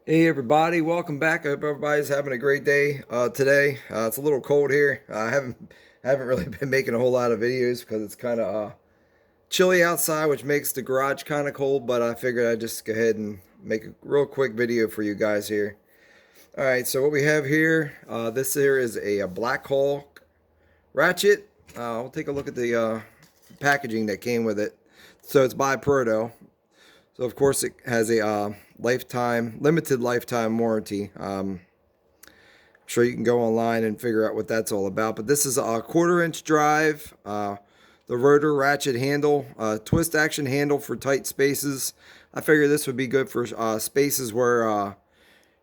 Hey everybody, welcome back. I hope everybody's having a great day today. It's a little cold here. I haven't really been making a whole lot of videos because it's kind of chilly outside, which makes the garage kind of cold. But I figured I'd just go ahead and make a real quick video for you guys here. All right, so what we have here, this here is a BLACKHAWK ratchet. We'll take a look at the packaging that came with it. So it's by Proto. So of course it has a limited lifetime warranty. I'm sure you can go online and figure out what that's all about. But this is a 1/4 inch drive, the rotor ratchet handle, twist action handle for tight spaces. I figure this would be good for spaces where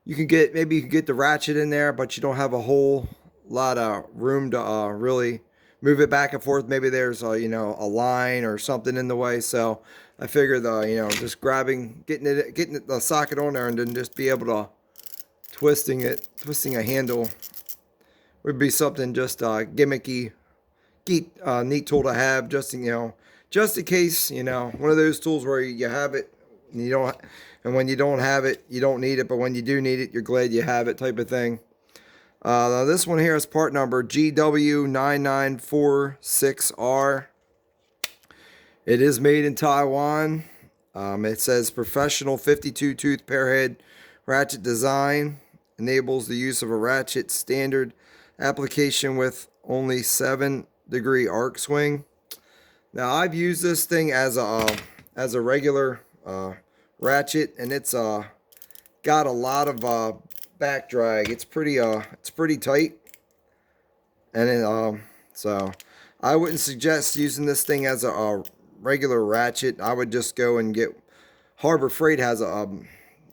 you can get the ratchet in there, but you don't have a whole lot of room to really move it back and forth. Maybe there's a a line or something in the way. So I figure just getting the socket on there and then just be able to twisting a handle would be something just gimmicky, neat tool to have. Just in case, one of those tools where you have it and you don't, and when you don't have it, you don't need it, but when you do need it, you're glad you have it, type of thing. Now this one here is part number GW9946R. It is made in Taiwan. It says professional 52 tooth pairhead ratchet design. Enables the use of a ratchet standard application with only 7-degree arc swing. Now I've used this thing as a regular ratchet, and it's got a lot of back drag. It's pretty tight, and so I wouldn't suggest using this thing as a regular ratchet. I would just go and get Harbor Freight has a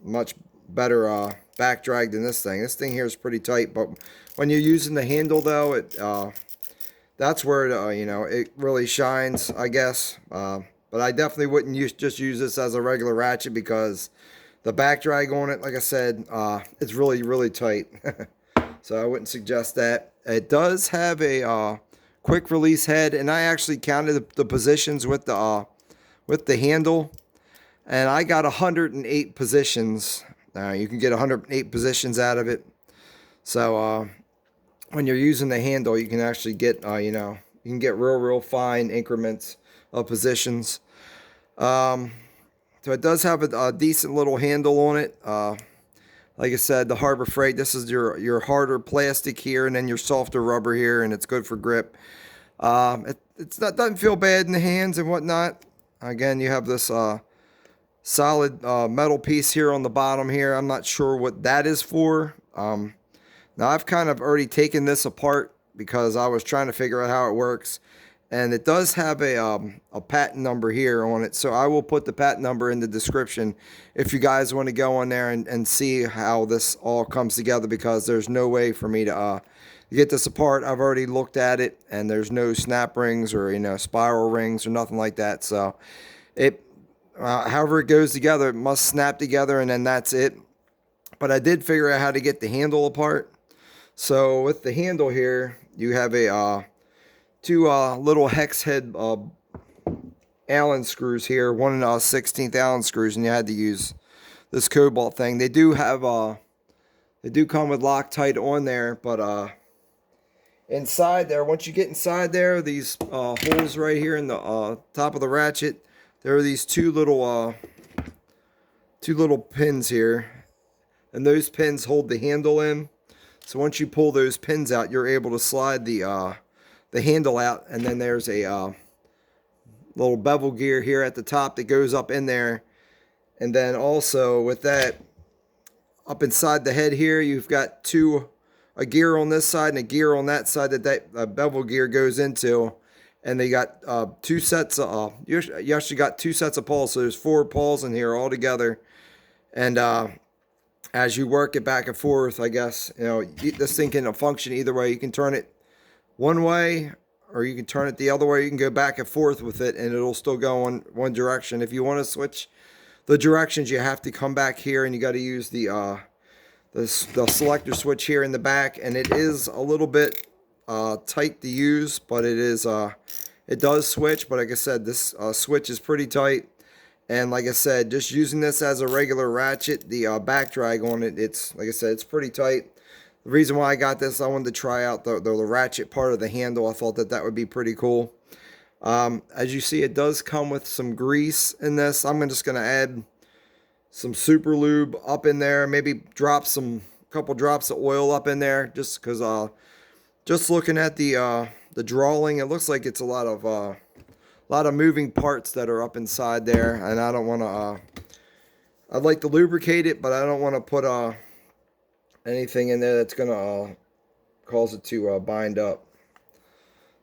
much better back drag than this thing. This thing here is pretty tight, but when you're using the handle though, that's where it really shines, I guess. But I definitely wouldn't just use this as a regular ratchet because the back drag on it, like I said, it's really tight. So I wouldn't suggest that. It does have a quick release head, and I actually counted the positions with the handle, and I got 108 positions. You can get 108 positions out of it. So when you're using the handle, you can actually get you can get real fine increments of positions. So it does have a decent little handle on it. Like I said, the Harbor Freight, this is your harder plastic here, and then your softer rubber here, and it's good for grip. Doesn't feel bad in the hands and whatnot. Again, you have this solid metal piece here on the bottom here. I'm not sure what that is for. Now I've kind of already taken this apart because I was trying to figure out how it works. And it does have a patent number here on it. So I will put the patent number in the description if you guys want to go on there and see how this all comes together, because there's no way for me to get this apart. I've already looked at it, and there's no snap rings or spiral rings or nothing like that. So however it goes together, it must snap together, and then that's it. But I did figure out how to get the handle apart. So with the handle here, you have a two little hex head Allen screws here, 1/16 Allen screws, and you had to use this cobalt thing. They do have they do come with Loctite on there, but inside there, once you get inside there, these holes right here in the top of the ratchet, there are these two little pins here, and those pins hold the handle in. So once you pull those pins out, you're able to slide the handle out, and then there's a little bevel gear here at the top that goes up in there. And then also with that, up inside the head here, you've got a gear on this side and a gear on that side that bevel gear goes into. And they got two sets of you actually got two sets of pawls, so there's 4 pawls in here all together. And as you work it back and forth, I guess this thing can function either way. You can turn it one way, or you can turn it the other way. You can go back and forth with it, and it'll still go in one direction. If you want to switch the directions, you have to come back here, and you got to use the selector switch here in the back. And it is a little bit tight to use, but it does switch. But like I said, this switch is pretty tight, And like I said, just using this as a regular ratchet, the back drag on it, it's, like I said, it's pretty tight. The reason why I got this, I wanted to try out the ratchet part of the handle. I thought that would be pretty cool. As you see, it does come with some grease in this. I'm just going to add some super lube up in there. Maybe drop couple drops of oil up in there, just because just looking at the drawing, it looks like it's a lot of moving parts that are up inside there, and I don't want to. I'd like to lubricate it, but I don't want to put anything in there that's gonna cause it to bind up.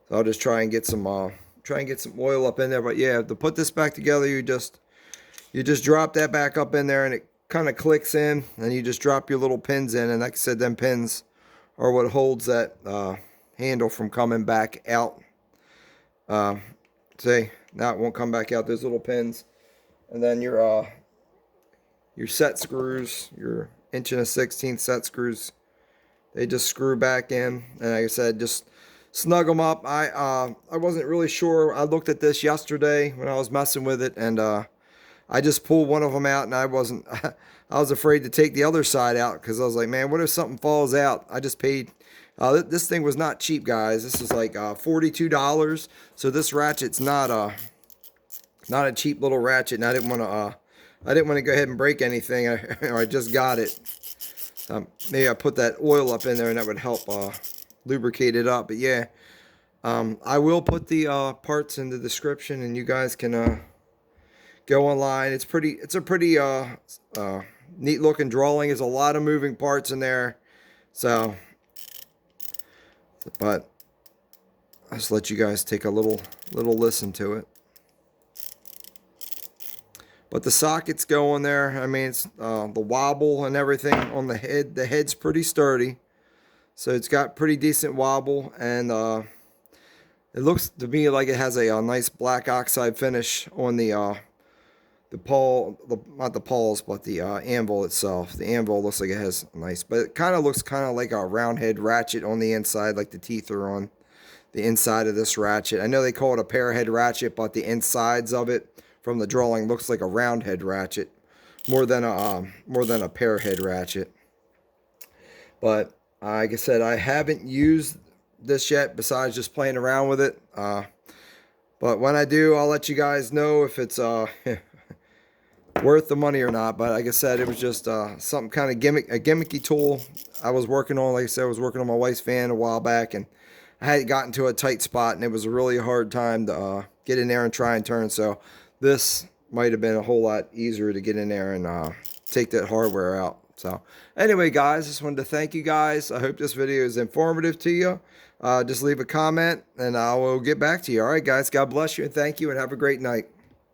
So I'll just try and get some oil up in there. But yeah, to put this back together, you just drop that back up in there, and it kind of clicks in, and you just drop your little pins in, and like I said, them pins are what holds that handle from coming back out. See, now it won't come back out. Those little pins, and then your set screws, your 1 1/16" set screws, they just screw back in. And like I said, just snug them up. I wasn't really sure. I looked at this yesterday when I was messing with it, and I just pulled one of them out, and I was afraid to take the other side out, because I was like, man, what if something falls out? I just paid. This thing was not cheap, guys. This is like $42. So this ratchet's not a cheap little ratchet, and I didn't want to go ahead and break anything. I just got it. Maybe I put that oil up in there, and that would help lubricate it up. But yeah, I will put the parts in the description, and you guys can go online. It's a pretty neat looking drawing. There's a lot of moving parts in there, so. But I'll just let you guys take a little listen to it. But the sockets go on there. I mean, it's the wobble and everything on the head. The head's pretty sturdy, so it's got pretty decent wobble, and it looks to me like it has a nice black oxide finish on the not the pawls, but the anvil itself. The anvil looks like it has a nice, but it kind of looks like a round head ratchet on the inside, like the teeth are on the inside of this ratchet. I know they call it a pair head ratchet, but the insides of it from the drawing looks like a round head ratchet more than a pair head ratchet. But like I said, I haven't used this yet besides just playing around with it. But when I do, I'll let you guys know if it's worth the money or not. But like I said, it was just something kind of a gimmicky tool I was working on. Like I said, I was working on my wife's fan a while back, and I had gotten to a tight spot, and it was a really hard time to get in there and try and turn. So this might have been a whole lot easier to get in there and take that hardware out. So anyway, guys, just wanted to thank you guys. I hope this video is informative to you. Just leave a comment, and I will get back to you. All right, guys, God bless you, and thank you, and have a great night.